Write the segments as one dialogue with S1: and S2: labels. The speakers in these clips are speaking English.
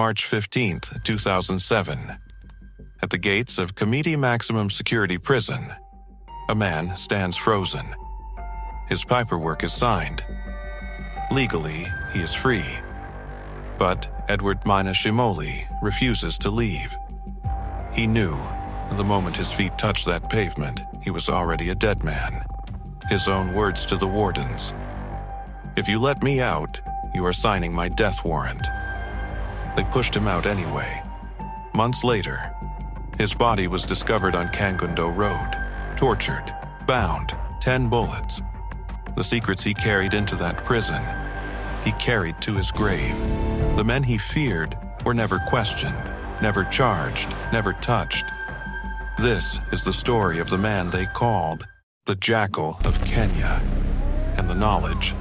S1: March 15, 2007. At the gates of Kamiti Maximum Security Prison, a man stands frozen. His paperwork is signed. Legally, he is free. But Edward Maina Shimoli refuses to leave. He knew, the moment his feet touched that pavement, he was already a dead man. His own words to the wardens: "If you let me out, you are signing my death warrant." They pushed him out anyway. Months later, his body was discovered on Kangundo Road, tortured, bound, 10 bullets. The secrets he carried into that prison, he carried to his grave. The men he feared were never questioned, never charged, never touched. This is the story of the man they called the Jackal of Kenya, and the knowledge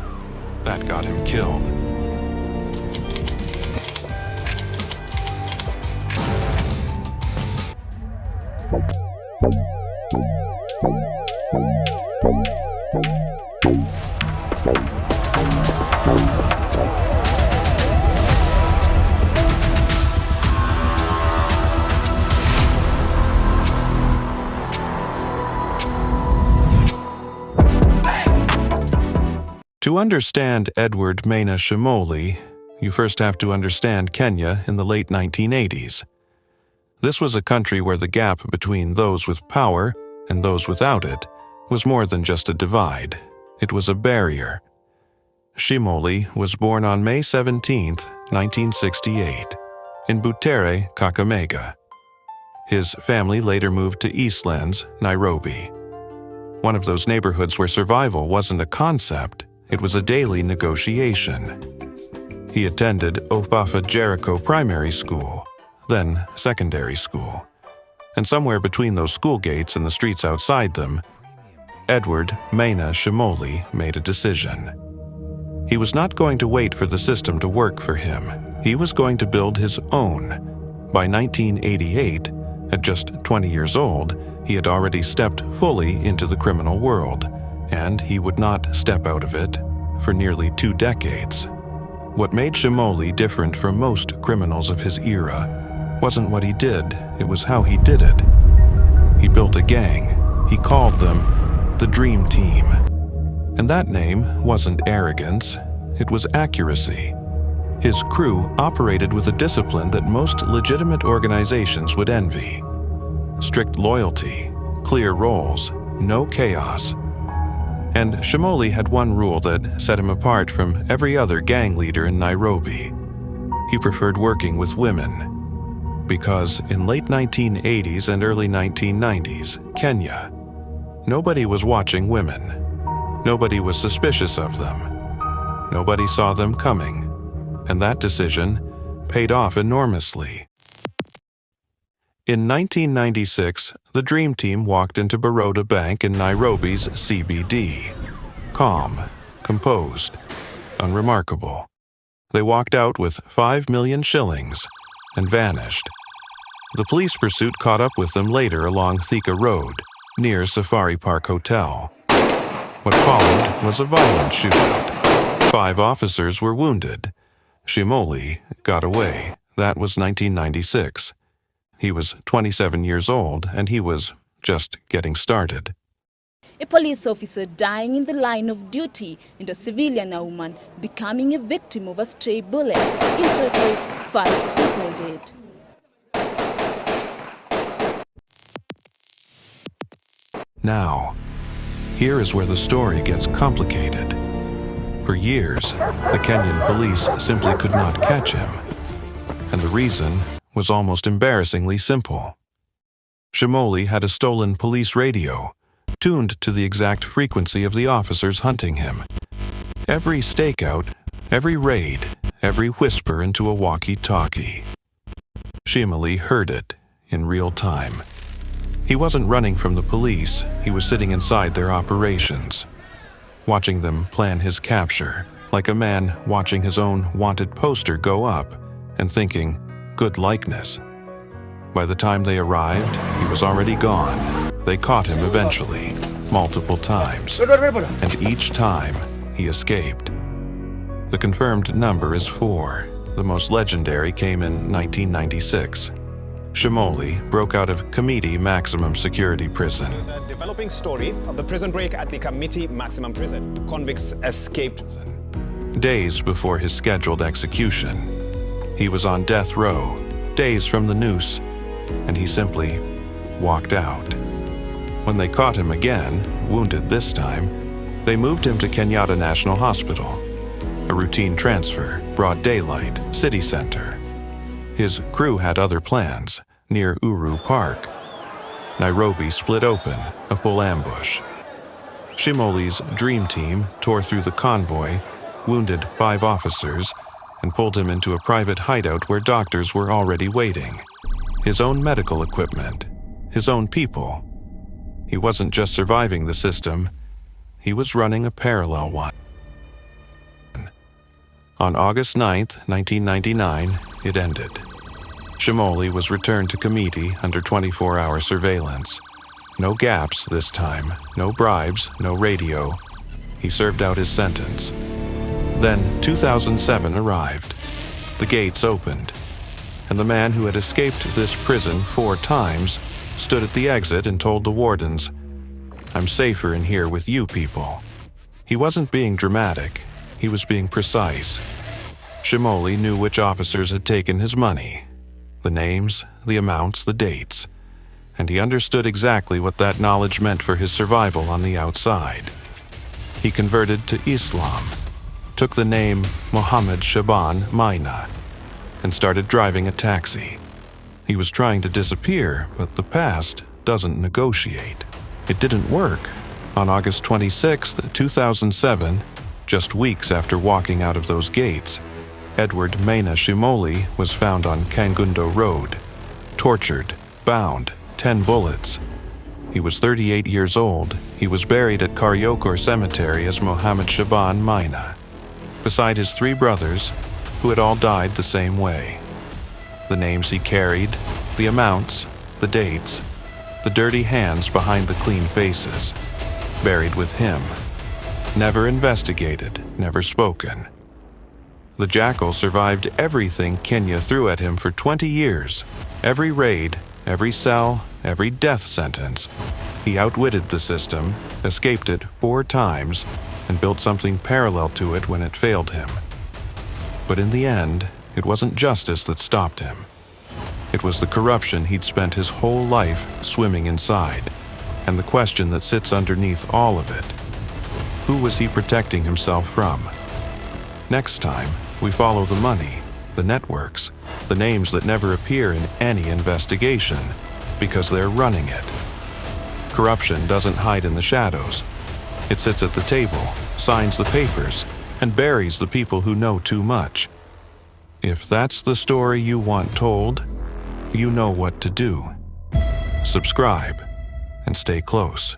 S1: that got him killed. To understand Edward Maina Shimoli, you first have to understand Kenya in the late 1980s. This was a country where the gap between those with power and those without it was more than just a divide. It was a barrier. Shimoli was born on May 17, 1968, in Butere, Kakamega. His family later moved to Eastlands, Nairobi. One of those neighborhoods where survival wasn't a concept, it was a daily negotiation. He attended Ofafa Jericho Primary School, then secondary school. And somewhere between those school gates and the streets outside them, Edward Maina Shimoli made a decision. He was not going to wait for the system to work for him. He was going to build his own. By 1988, at just 20 years old, he had already stepped fully into the criminal world, and he would not step out of it for nearly 2 decades. What made Shimoli different from most criminals of his era wasn't what he did, it was how he did it. He built a gang. He called them the Dream Team. And that name wasn't arrogance, it was accuracy. His crew operated with a discipline that most legitimate organizations would envy. Strict loyalty, clear roles, no chaos. And Shimoli had one rule that set him apart from every other gang leader in Nairobi. He preferred working with women. Because in late 1980s and early 1990s, Kenya, nobody was watching women. Nobody was suspicious of them. Nobody saw them coming. And that decision paid off enormously. In 1996, the Dream Team walked into Baroda Bank in Nairobi's CBD. Calm, composed, unremarkable. They walked out with 5 million shillings and vanished. The police pursuit caught up with them later along Thika Road, near Safari Park Hotel. What followed was a violent shootout. 5 officers were wounded. Shimoli got away. That was 1996. He was 27 years old, and he was just getting started.
S2: A police officer dying in the line of duty and a civilian woman becoming a victim of a stray bullet. In total, 5 people dead.
S1: Now, here is where the story gets complicated. For years, the Kenyan police simply could not catch him. And the reason was almost embarrassingly simple. Shimoli had a stolen police radio, tuned to the exact frequency of the officers hunting him. Every stakeout, every raid, every whisper into a walkie-talkie. Shimoli heard it in real time. He wasn't running from the police, he was sitting inside their operations, watching them plan his capture, like a man watching his own wanted poster go up and thinking, good likeness. By the time they arrived, he was already gone. They caught him eventually, multiple times, and each time he escaped. The confirmed number is 4, the most legendary, came in 1996. Shimoli broke out of Kamiti Maximum Security Prison.
S3: The developing story of the prison break at the Kamiti Maximum Prison. Convicts escaped.
S1: Days before his scheduled execution, he was on death row, days from the noose, and he simply walked out. When they caught him again, wounded this time, they moved him to Kenyatta National Hospital. A routine transfer, broad daylight, city center. His crew had other plans, near Uhuru Park. Nairobi split open, a full ambush. Shimoli's dream team tore through the convoy, wounded 5 officers, and pulled him into a private hideout where doctors were already waiting. His own medical equipment, his own people. He wasn't just surviving the system, he was running a parallel one. On August 9, 1999, it ended. Shimoli was returned to Kamiti under 24-hour surveillance. No gaps this time, no bribes, no radio. He served out his sentence. Then 2007 arrived. The gates opened, and the man who had escaped this prison 4 times stood at the exit and told the wardens, "I'm safer in here with you people." He wasn't being dramatic, he was being precise. Shimoli knew which officers had taken his money. The names, the amounts, the dates. And he understood exactly what that knowledge meant for his survival on the outside. He converted to Islam, took the name Mohammed Shaban Maina, and started driving a taxi. He was trying to disappear, but the past doesn't negotiate. It didn't work. On August 26, 2007, just weeks after walking out of those gates, Edward Maina Shimoli was found on Kangundo Road, tortured, bound, 10 bullets. He was 38 years old. He was buried at Karyokor Cemetery as Mohammed Shaban Maina, beside his 3 brothers, who had all died the same way. The names he carried, the amounts, the dates, the dirty hands behind the clean faces, buried with him. Never investigated, never spoken. The Jackal survived everything Kenya threw at him for 20 years. Every raid, every cell, every death sentence. He outwitted the system, escaped it 4 times, and built something parallel to it when it failed him. But in the end, it wasn't justice that stopped him. It was the corruption he'd spent his whole life swimming inside, and the question that sits underneath all of it. Who was he protecting himself from? Next time, we follow the money, the networks, the names that never appear in any investigation, because they're running it. Corruption doesn't hide in the shadows. It sits at the table, signs the papers, and buries the people who know too much. If that's the story you want told, you know what to do. Subscribe and stay close.